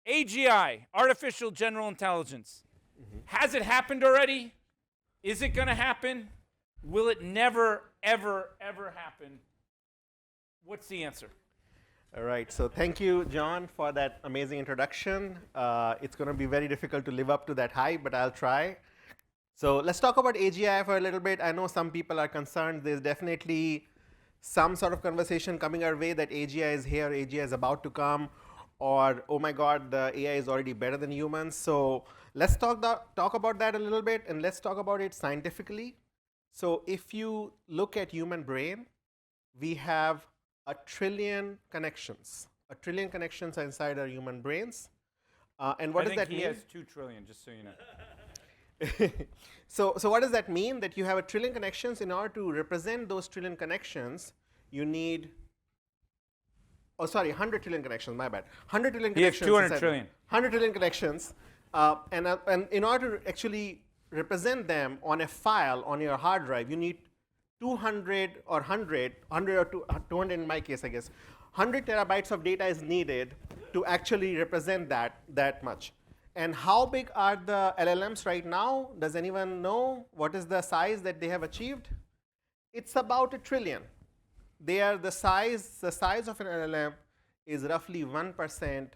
AGI, artificial general intelligence. Has it happened already? Is it going to happen? Will it never, ever, ever happen? What's the answer? All right, so thank you, John, for that amazing introduction. It's going to be very difficult to live up to that hype, but I'll try. So let's talk about AGI for a little bit. I know some people are concerned. There's definitely some sort of conversation coming our way that AGI is here, AGI is about to come, or oh my God, the AI is already better than humans. So let's talk about that a little bit, and let's talk about it scientifically. So if you look at human brain, we have 1 trillion connections. 1 trillion connections are inside our human brains. And what does that mean? I think he has 2 trillion, just so you know. So what does that mean? That you have 1 trillion connections. In order to represent those trillion connections, you need, 100 trillion connections, my bad. 100 trillion connections. He has 200 trillion. 100 trillion connections. And in order to actually represent them on a file on your hard drive, you need 200 or 100 or 200 in my case, I guess. 100 terabytes of data is needed to actually represent that much. And how big are the LLMs right now? Does anyone know what is the size that they have achieved? It's about 1 trillion. They are the size of an LLM is roughly 1%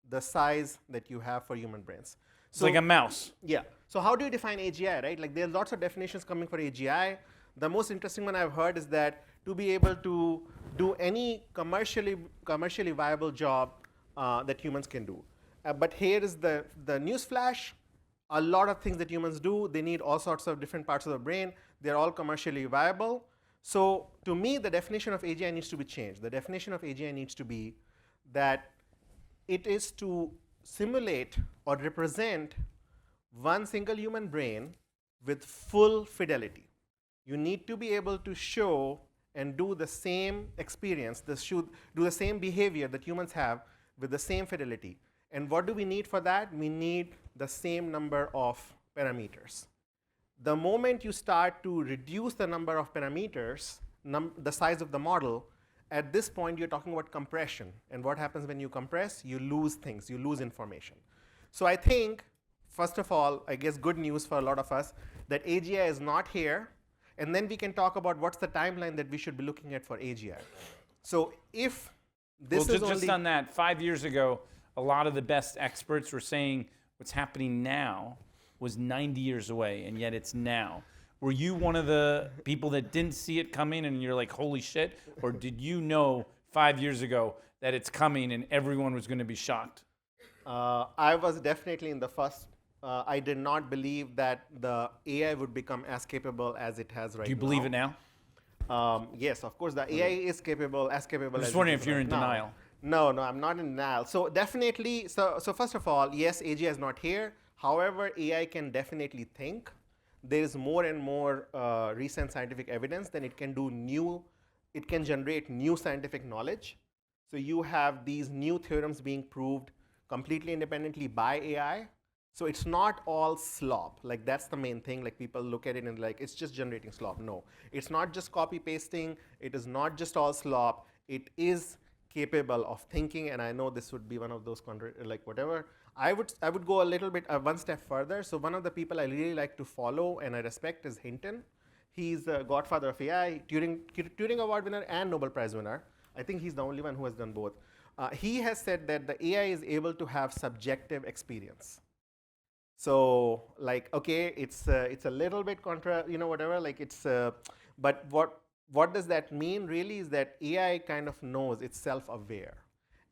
the size that you have for human brains. It's like a mouse. Yeah. So how do you define AGI, right? Like, there are lots of definitions coming for AGI. The most interesting one I've heard is that to be able to do any commercially viable job that humans can do. But here is the news flash. A lot of things that humans do, they need all sorts of different parts of the brain. They're all commercially viable. So to me, the definition of AGI needs to be changed. The definition of AGI needs to be that it is to simulate or represent one single human brain with full fidelity. You need to be able to show and do the same experience, do the same behavior that humans have with the same fidelity. And what do we need for that? We need the same number of parameters. The moment you start to reduce the number of parameters, the size of the model, at this point you're talking about compression. And what happens when you compress? You lose things, you lose information. So I think, first of all, I guess good news for a lot of us, that AGI is not here. And then we can talk about what's the timeline that we should be looking at for AGI. So if this is just on that, 5 years ago, a lot of the best experts were saying what's happening now was 90 years away, and yet it's now. Were you one of the people that didn't see it coming and you're like, holy shit? Or did you know 5 years ago that it's coming and everyone was going to be shocked? I was definitely in the first. I did not believe that the AI would become as capable as it has right now. Do you believe it now? Yes, of course. The AI is capable as I'm just wondering if you're in denial. No, I'm not in denial. So definitely, so first of all, yes, AGI is not here. However, AI can definitely think. There is more and more recent scientific evidence that it can generate new scientific knowledge. So you have these new theorems being proved completely independently by AI. So it's not all slop. Like, that's the main thing. Like, people look at it and like, it's just generating slop. No, it's not just copy pasting. It is not just all slop. It is capable of thinking, and I know this would be one of those like whatever. I would go a little bit one step further. So one of the people I really like to follow and I respect is Hinton. He's the godfather of AI, Turing Award winner and Nobel Prize winner. I think he's the only one who has done both. He has said that the AI is able to have subjective experience. So like, okay, it's a little bit whatever. Like it's, but what does that mean really is that AI kind of knows, it's self-aware.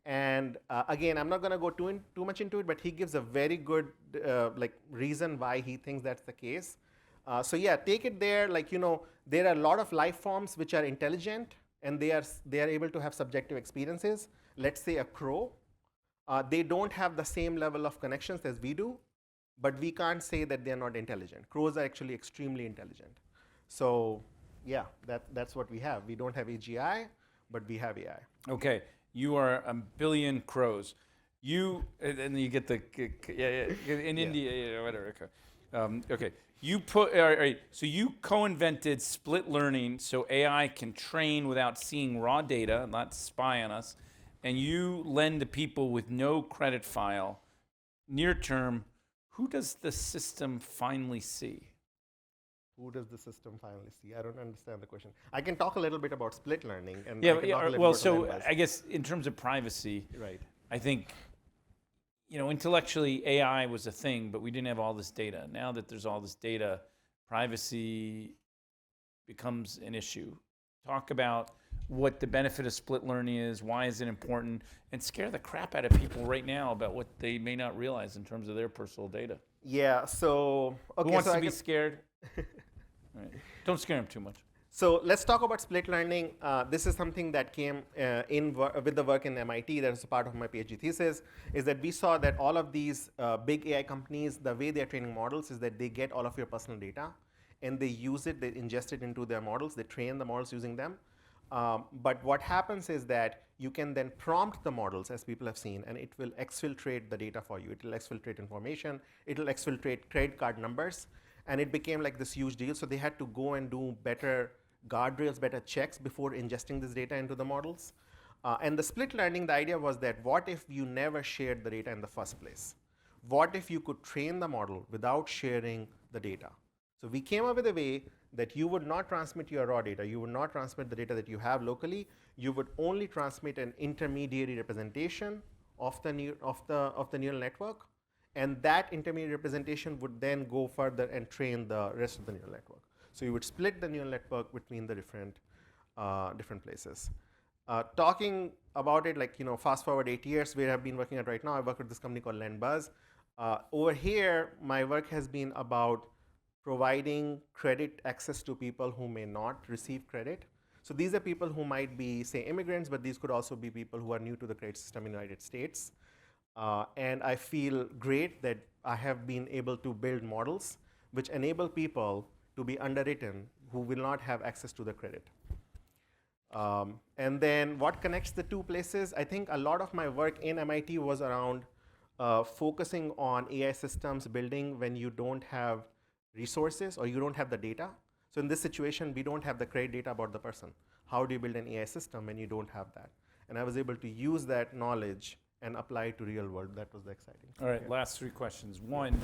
And again, I'm not going to go too much into it, but he gives a very good reason why he thinks that's the case. So yeah, take it there. Like, there are a lot of life forms which are intelligent and they are able to have subjective experiences. Let's say a crow. They don't have the same level of connections as we do, but we can't say that they're not intelligent. Crows are actually extremely intelligent. So yeah, that's what we have. We don't have AGI, but we have AI. Okay, you are a billion crows. And you get the, in India, whatever, okay. Okay, all right, so you co-invented split learning so AI can train without seeing raw data, not spy on us. and you lend to people with no credit file, near term, who does the system finally see? Who does the system finally see? I don't understand the question. I can talk a little bit about split learning, and Yeah, I can talk a little well, bit so about Lendbuzz. I guess in terms of privacy, Right. I think, intellectually AI was a thing, but we didn't have all this data. Now that there's all this data, privacy becomes an issue. Talk about what the benefit of split learning is, why is it important, and scare the crap out of people right now about what they may not realize in terms of their personal data. Yeah. So okay. Who wants so to I be can- scared? All right. Don't scare them too much. So let's talk about split learning. This is something that came with the work in MIT. That was a part of my PhD thesis. Is that we saw that all of these big AI companies, the way they're training models is that they get all of your personal data, and they use it. They ingest it into their models. They train the models using them. But what happens is that you can then prompt the models, as people have seen, and it will exfiltrate the data for you. It will exfiltrate information. It will exfiltrate credit card numbers. And it became like this huge deal. So they had to go and do better guardrails, better checks before ingesting this data into the models. And the split learning, the idea was that what if you never shared the data in the first place? What if you could train the model without sharing the data? So we came up with a way that you would not transmit your raw data. You would not transmit the data that you have locally. You would only transmit an intermediary representation of the neural network. And that intermediate representation would then go further and train the rest of the neural network. So you would split the neural network between the different places. Talking about it, fast forward 8 years, where I've been working at right now, I work with this company called Lendbuzz. Over here, my work has been about providing credit access to people who may not receive credit. So these are people who might be, say, immigrants, but these could also be people who are new to the credit system in the United States. And I feel great that I have been able to build models which enable people to be underwritten who will not have access to the credit. And then what connects the two places? I think a lot of my work in MIT was around focusing on AI systems building when you don't have resources or you don't have the data. So in this situation, we don't have the credit data about the person. How do you build an AI system when you don't have that? And I was able to use that knowledge and apply it to real world. That was the exciting. All right, last three questions. One,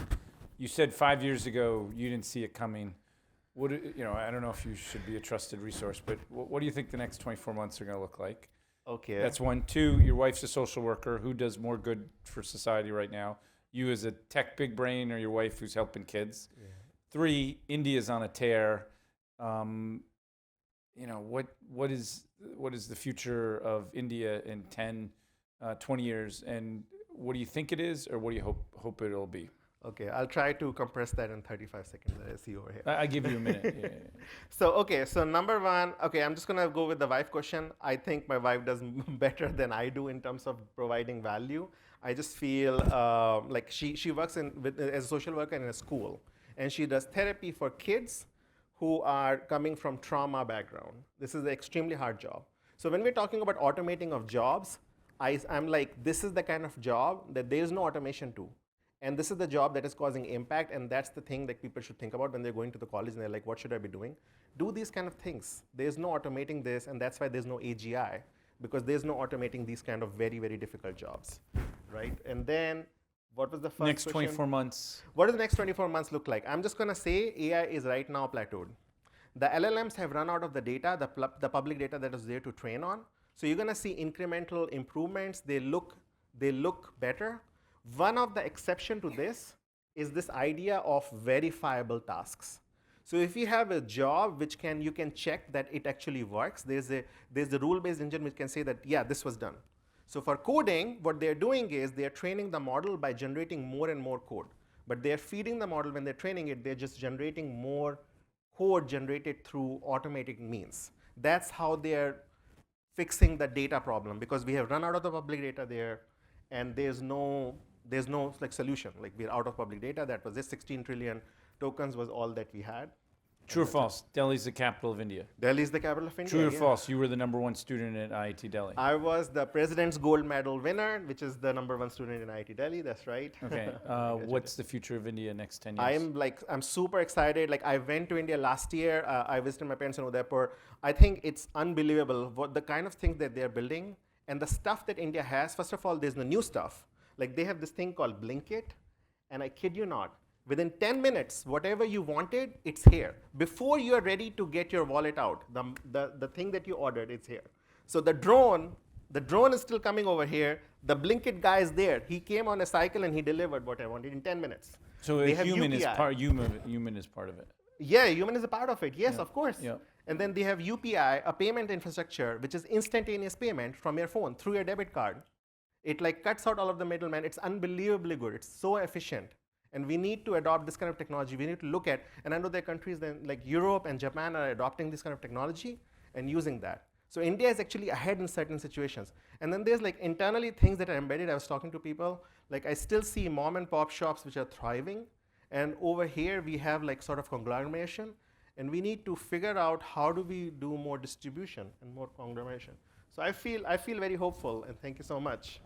you said 5 years ago you didn't see it coming. I don't know if you should be a trusted resource, but what do you think the next 24 months are going to look like? Okay. That's one. Two, your wife's a social worker. Who does more good for society right now? You as a tech big brain, or your wife who's helping kids? Yeah. Three, India's on a tear. What is the future of India in 10, 20 years, and what do you think it is, or what do you hope it'll be? Okay, I'll try to compress that in 35 seconds that I see over here. I give you a minute. Yeah. So number one, I'm just gonna go with the wife question. I think my wife does better than I do in terms of providing value. I just feel like she works as a social worker in a school, and she does therapy for kids who are coming from trauma background. This is an extremely hard job. So when we're talking about automating of jobs, I'm like, this is the kind of job that there is no automation to. And this is the job that is causing impact, and that's the thing that people should think about when they're going to the college and they're like, what should I be doing? Do these kind of things. There's no automating this, and that's why there's no AGI, because there's no automating these kind of very, very difficult jobs, right? And then, what was the first next question? 24 months. What do the next 24 months look like? I'm just gonna say AI is right now plateaued. The LLMs have run out of the data, the public data that is there to train on. So you're gonna see incremental improvements. They look better. One of the exception to this is this idea of verifiable tasks. So if you have a job which you can check that it actually works, there's a rule-based engine which can say that, yeah, this was done. So for coding, what they're doing is they're training the model by generating more and more code. But they're feeding the model when they're training it, they're just generating more code generated through automatic means. That's how they're fixing the data problem, because we have run out of the public data there, and there's no solution. Like, we're out of public data. That was it. 16 trillion tokens was all that we had. True or false? Delhi's the capital of India. Delhi is the capital of India. True or false? You were the #1 student at IIT Delhi. I was the President's Gold Medal winner, which is the #1 student in IIT Delhi. That's right. Okay. What's the future of India next 10 years? I'm super excited. Like, I went to India last year. I visited my parents in Udaipur. I think it's unbelievable what the kind of things that they're building And the stuff that India has, first of all, there's the new stuff. Like they have this thing called Blinkit, and I kid you not, within 10 minutes, whatever you wanted, it's here. Before you are ready to get your wallet out, the thing that you ordered, it's here. So the drone is still coming over here. The Blinkit guy is there. He came on a cycle and he delivered what I wanted in 10 minutes. So They a have human is UPI. human is part of it. Yeah, human is a part of it. Yes, of course. Yeah. And then they have UPI, a payment infrastructure, which is instantaneous payment from your phone through your debit card. It like cuts out all of the middlemen. It's unbelievably good. It's so efficient. And we need to adopt this kind of technology. We need to look at, and I know there are countries like Europe and Japan are adopting this kind of technology and using that. So India is actually ahead in certain situations. And then there's like internally things that are embedded. I was talking to people, like I still see mom and pop shops which are thriving. And over here we have like sort of conglomeration. And we need to figure out how do we do more distribution and more conglomeration. So I feel very hopeful, and thank you so much.